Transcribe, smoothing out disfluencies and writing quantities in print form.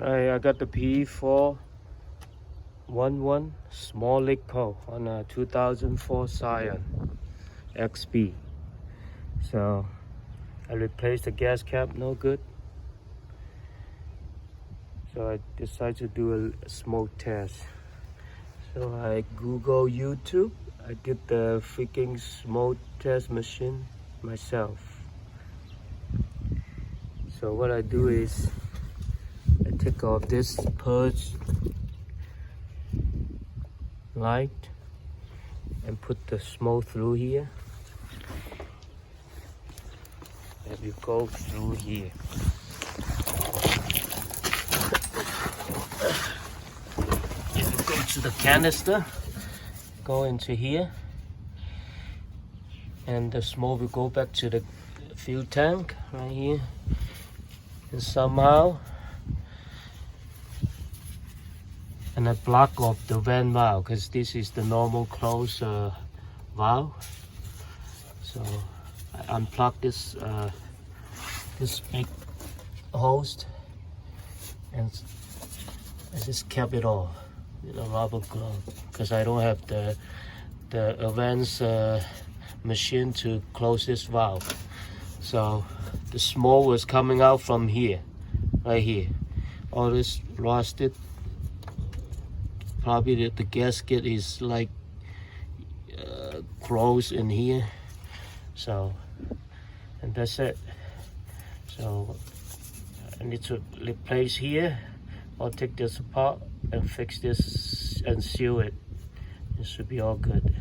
I got the P0441 small leg pole on a 2004 Scion XP. So I replaced the gas cap, no good. So I decided to do a smoke test. So I Google YouTube. I did the freaking smoke test machine myself. So what I do is I take off this purge light and put the smoke through here. And you go through here. You go to the canister, go into here, and the smoke will go back to the fuel tank right here. And somehow, and I block off the vent valve because this is the normal closed valve. So I unplug this this big hose and I just kept it off with a rubber glove because I don't have the advanced machine to close this valve. So the smoke was coming out from here, right here. All this rusted. Probably the gasket is like gross in here. So, and that's it. So I need to replace here. I'll take this apart and fix this and seal it. It should be all good.